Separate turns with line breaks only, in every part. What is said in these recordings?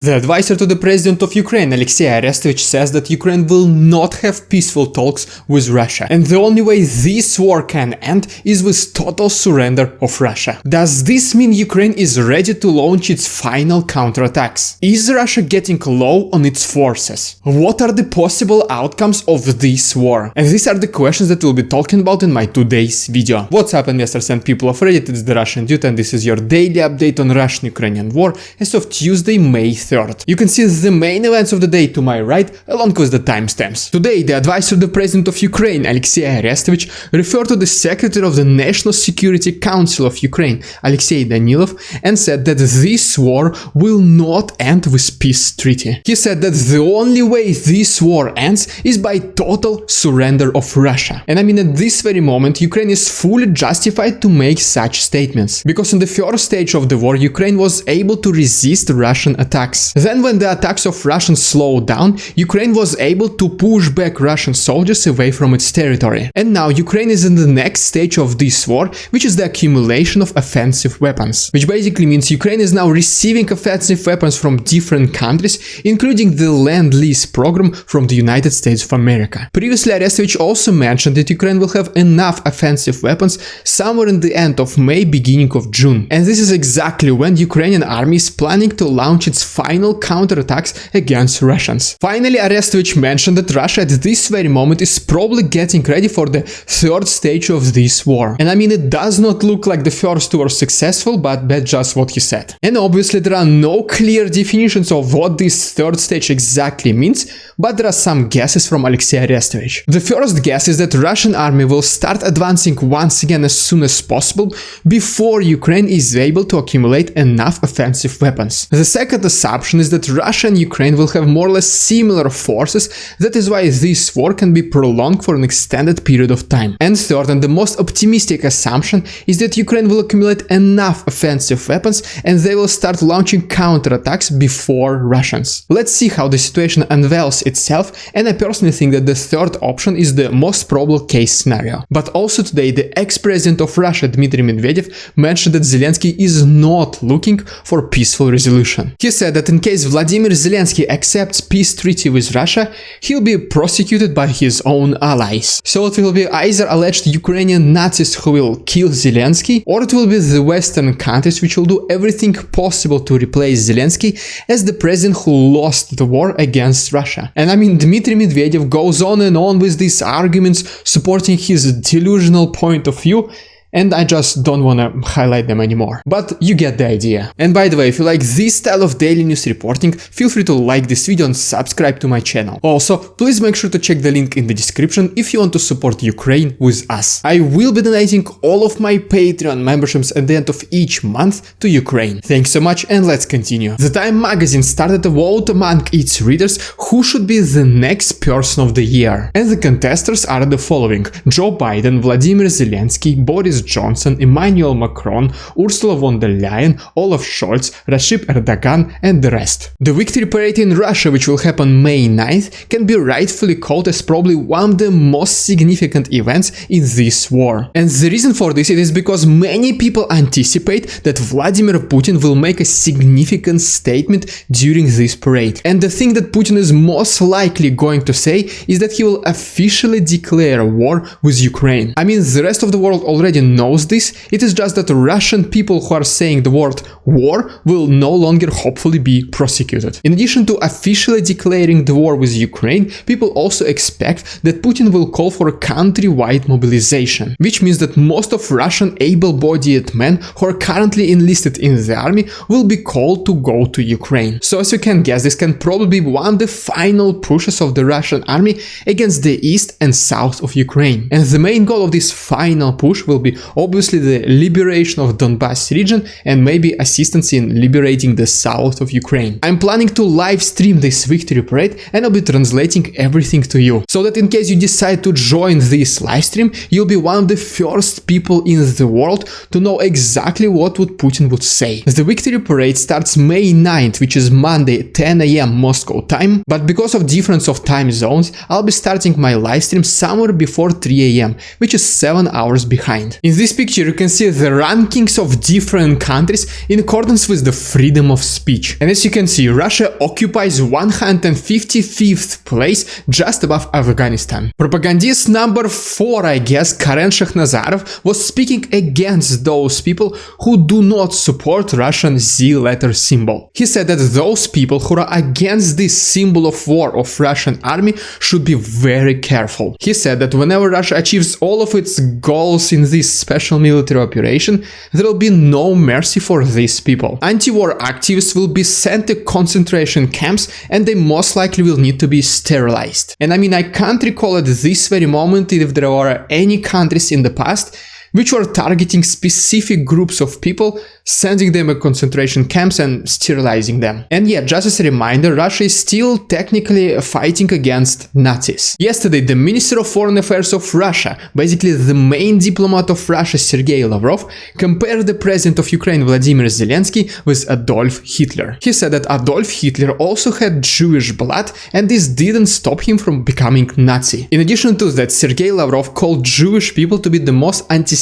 The advisor to the president of Ukraine, Alexei Arestovich, says that Ukraine will not have peaceful talks with Russia, and the only way this war can end is with total surrender of Russia. Does this mean Ukraine is ready to launch its final counterattacks? Is Russia getting low on its forces? What are the possible outcomes of this war? And these are the questions that we'll be talking about in my today's video. What's up, investors and people of Reddit? It's the Russian Dude, and this is your daily update on Russian-Ukrainian war as of Tuesday, May 3rd. You can see the main events of the day to my right, along with the timestamps. Today, the advisor to the president of Ukraine, Alexei Arestovich, referred to the secretary of the National Security Council of Ukraine, Alexei Danilov, and said that this war will not end with peace treaty. He said that the only way this war ends is by total surrender of Russia. And I mean, at this very moment, Ukraine is fully justified to make such statements, because in the first stage of the war, Ukraine was able to resist Russian attacks. Then when the attacks of Russians slowed down, Ukraine was able to push back Russian soldiers away from its territory. And now Ukraine is in the next stage of this war, which is the accumulation of offensive weapons. Which basically means Ukraine is now receiving offensive weapons from different countries, including the Lend-Lease program from the United States of America. Previously, Arestovich also mentioned that Ukraine will have enough offensive weapons somewhere in the end of May, beginning of June. And this is exactly when the Ukrainian army is planning to launch its final counterattacks against Russians. Finally, Arestovich mentioned that Russia at this very moment is probably getting ready for the third stage of this war. And I mean, it does not look like the first two were successful, but that's just what he said. And obviously there are no clear definitions of what this third stage exactly means, but there are some guesses from Alexei Arestovich. The first guess is that Russian army will start advancing once again as soon as possible before Ukraine is able to accumulate enough offensive weapons. The second assumption is that Russia and Ukraine will have more or less similar forces, that is why this war can be prolonged for an extended period of time. And third, and the most optimistic assumption, is that Ukraine will accumulate enough offensive weapons and they will start launching counterattacks before Russians. Let's see how the situation unveils itself, and I personally think that the third option is the most probable case scenario. But also today, the ex-president of Russia, Dmitry Medvedev, mentioned that Zelensky is not looking for peaceful resolution. He said that in case Vladimir Zelensky accepts peace treaty with Russia, he'll be prosecuted by his own allies. So it will be either alleged Ukrainian Nazis who will kill Zelensky, or it will be the Western countries which will do everything possible to replace Zelensky as the president who lost the war against Russia. And I mean, Dmitry Medvedev goes on and on with these arguments supporting his delusional point of view, and I just don't wanna highlight them anymore. But you get the idea. And by the way, if you like this style of daily news reporting, feel free to like this video and subscribe to my channel. Also, please make sure to check the link in the description if you want to support Ukraine with us. I will be donating all of my Patreon memberships at the end of each month to Ukraine. Thanks so much, and let's continue. The Time magazine started a vote among its readers who should be the next person of the year. And the contestants are the following: Joe Biden, Vladimir Zelensky, Boris Johnson, Emmanuel Macron, Ursula von der Leyen, Olaf Scholz, Recep Erdogan, and the rest. The victory parade in Russia, which will happen May 9th, can be rightfully called as probably one of the most significant events in this war. And the reason for this is because many people anticipate that Vladimir Putin will make a significant statement during this parade. And the thing that Putin is most likely going to say is that he will officially declare war with Ukraine. I mean, the rest of the world already knows this. It is just that Russian people who are saying the word war will no longer hopefully be prosecuted. In addition to officially declaring the war with Ukraine, people also expect that Putin will call for a countrywide mobilization, which means that most of Russian able-bodied men who are currently enlisted in the army will be called to go to Ukraine. So as you can guess, this can probably be one of the final pushes of the Russian army against the east and south of Ukraine. And the main goal of this final push will be obviously the liberation of Donbass region and maybe assistance in liberating the south of Ukraine. I'm planning to live stream this victory parade, and I'll be translating everything to you, so that in case you decide to join this live stream, you'll be one of the first people in the world to know exactly what Putin would say. The victory parade starts May 9th, which is Monday 10 AM Moscow time, but because of difference of time zones, I'll be starting my live stream somewhere before 3 AM, which is 7 hours behind. In this picture you can see the rankings of different countries in accordance with the freedom of speech. And as you can see, Russia occupies 155th place, just above Afghanistan. Propagandist number 4, I guess, Karen Shakhnazarov, was speaking against those people who do not support Russian Z letter symbol. He said that those people who are against this symbol of war of Russian army should be very careful. He said that whenever Russia achieves all of its goals in this special military operation, there will be no mercy for these people. Anti-war activists will be sent to concentration camps and they most likely will need to be sterilized. And I mean, I can't recall at this very moment if there were any countries in the past which were targeting specific groups of people, sending them to concentration camps and sterilizing them. And yeah, just as a reminder, Russia is still technically fighting against Nazis. Yesterday, the Minister of Foreign Affairs of Russia, basically the main diplomat of Russia, Sergey Lavrov, compared the president of Ukraine, Vladimir Zelensky, with Adolf Hitler. He said that Adolf Hitler also had Jewish blood and this didn't stop him from becoming Nazi. In addition to that, Sergey Lavrov called Jewish people to be the most anti-Semitic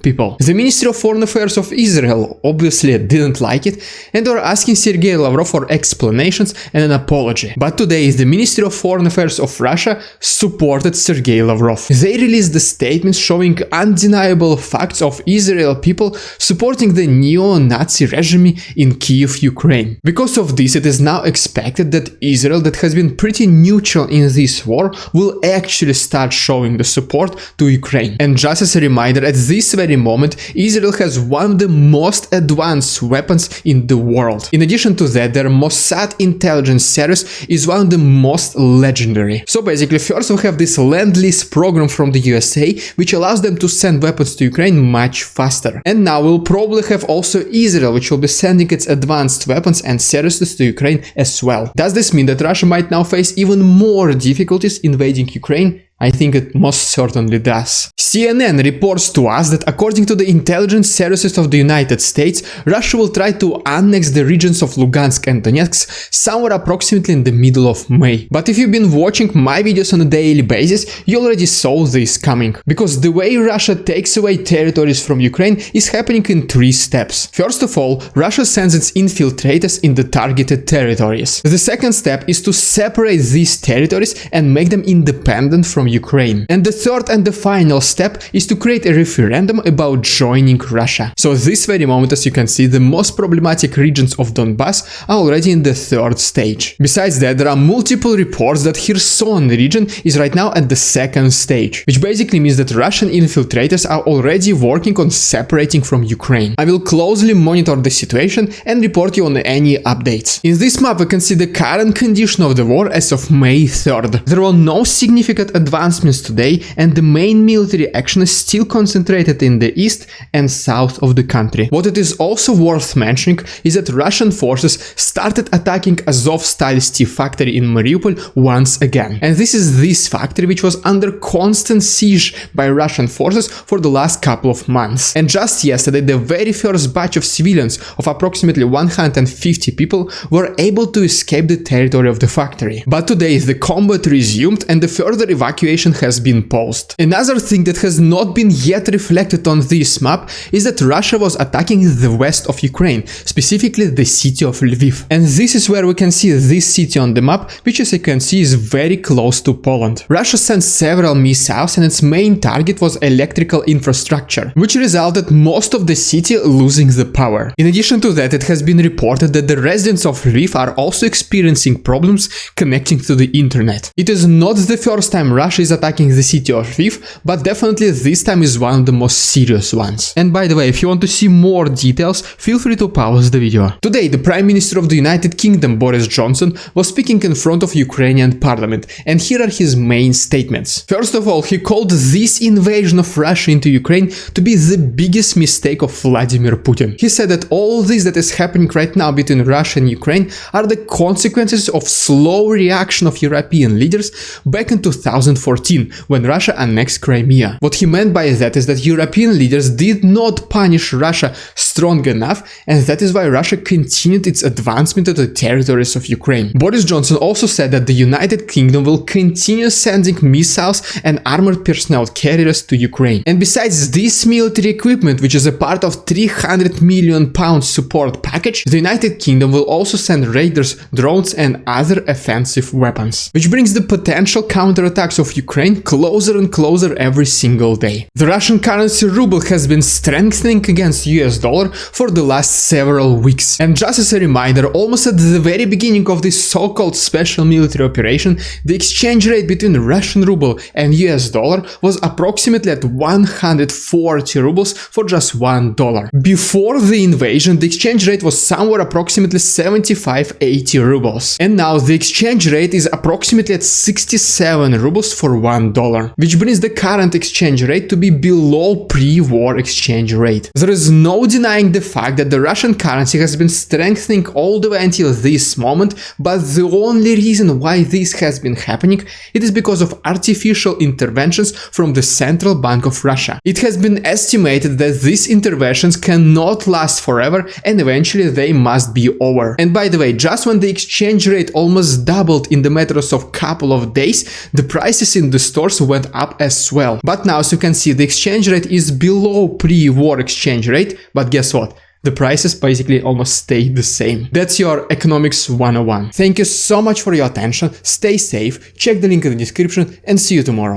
people. The Ministry of Foreign Affairs of Israel obviously didn't like it and were asking Sergey Lavrov for explanations and an apology. But today the Ministry of Foreign Affairs of Russia supported Sergey Lavrov. They released the statements showing undeniable facts of Israel people supporting the neo-Nazi regime in Kyiv, Ukraine. Because of this, it is now expected that Israel, that has been pretty neutral in this war, will actually start showing the support to Ukraine. And just as a reminder, at this very moment, Israel has one of the most advanced weapons in the world. In addition to that, their Mossad intelligence service is one of the most legendary. So basically, first we have this Lend-Lease program from the USA, which allows them to send weapons to Ukraine much faster. And now we'll probably have also Israel, which will be sending its advanced weapons and services to Ukraine as well. Does this mean that Russia might now face even more difficulties invading Ukraine? I think it most certainly does. CNN reports to us that according to the intelligence services of the United States, Russia will try to annex the regions of Lugansk and Donetsk somewhere approximately in the middle of May. But if you've been watching my videos on a daily basis, you already saw this coming. Because the way Russia takes away territories from Ukraine is happening in 3 steps. First of all, Russia sends its infiltrators in the targeted territories. The second step is to separate these territories and make them independent from Ukraine. And the third and the final step is to create a referendum about joining Russia. So at this very moment, as you can see, the most problematic regions of Donbass are already in the 3rd stage. Besides that, there are multiple reports that Kherson region is right now at the 2nd stage, which basically means that Russian infiltrators are already working on separating from Ukraine. I will closely monitor the situation and report you on any updates. In this map, we can see the current condition of the war as of May 3rd. There were no significant advances today, and the main military action is still concentrated in the east and south of the country. What it is also worth mentioning is that Russian forces started attacking Azovstal steel factory in Mariupol once again. And this is this factory which was under constant siege by Russian forces for the last couple of months. And just yesterday, the very first batch of civilians of approximately 150 people were able to escape the territory of the factory. But today the combat resumed and the further evacuation has been paused. Another thing that has not been yet reflected on this map is that Russia was attacking the west of Ukraine, specifically the city of Lviv. And this is where we can see this city on the map, which as you can see is very close to Poland. Russia sent several missiles and its main target was electrical infrastructure, which resulted most of the city losing the power. In addition to that, it has been reported that the residents of Lviv are also experiencing problems connecting to the internet. It is not the first time Russia is attacking the city of Lviv, but definitely this time is one of the most serious ones. And by the way, if you want to see more details, feel free to pause the video. Today, the Prime Minister of the United Kingdom, Boris Johnson, was speaking in front of Ukrainian parliament, and here are his main statements. First of all, he called this invasion of Russia into Ukraine to be the biggest mistake of Vladimir Putin. He said that all this that is happening right now between Russia and Ukraine are the consequences of slow reaction of European leaders back in 2014. 2014, when Russia annexed Crimea. What he meant by that is that European leaders did not punish Russia strong enough, and that is why Russia continued its advancement to the territories of Ukraine. Boris Johnson also said that the United Kingdom will continue sending missiles and armored personnel carriers to Ukraine. And besides this military equipment, which is a part of £300 million support package, the United Kingdom will also send raiders, drones and other offensive weapons, which brings the potential counterattacks of Ukraine closer and closer every single day. The Russian currency ruble has been strengthening against US dollar for the last several weeks. And just as a reminder, almost at the very beginning of this so-called special military operation, the exchange rate between Russian ruble and US dollar was approximately at 140 rubles for just $1. Before the invasion, the exchange rate was somewhere approximately 75-80 rubles. And now the exchange rate is approximately at 67 rubles for $1, which brings the current exchange rate to be below pre-war exchange rate. There is no denying the fact that the Russian currency has been strengthening all the way until this moment, but the only reason why this has been happening, it is because of artificial interventions from the Central Bank of Russia. It has been estimated that these interventions cannot last forever and eventually they must be over. And by the way, just when the exchange rate almost doubled in the matters of couple of days, the prices in the stores went up as well. But now, as you can see, the exchange rate is below pre-war exchange rate, but guess what? The prices basically almost stayed the same. That's your Economics 101. Thank you so much for your attention, stay safe, check the link in the description and see you tomorrow.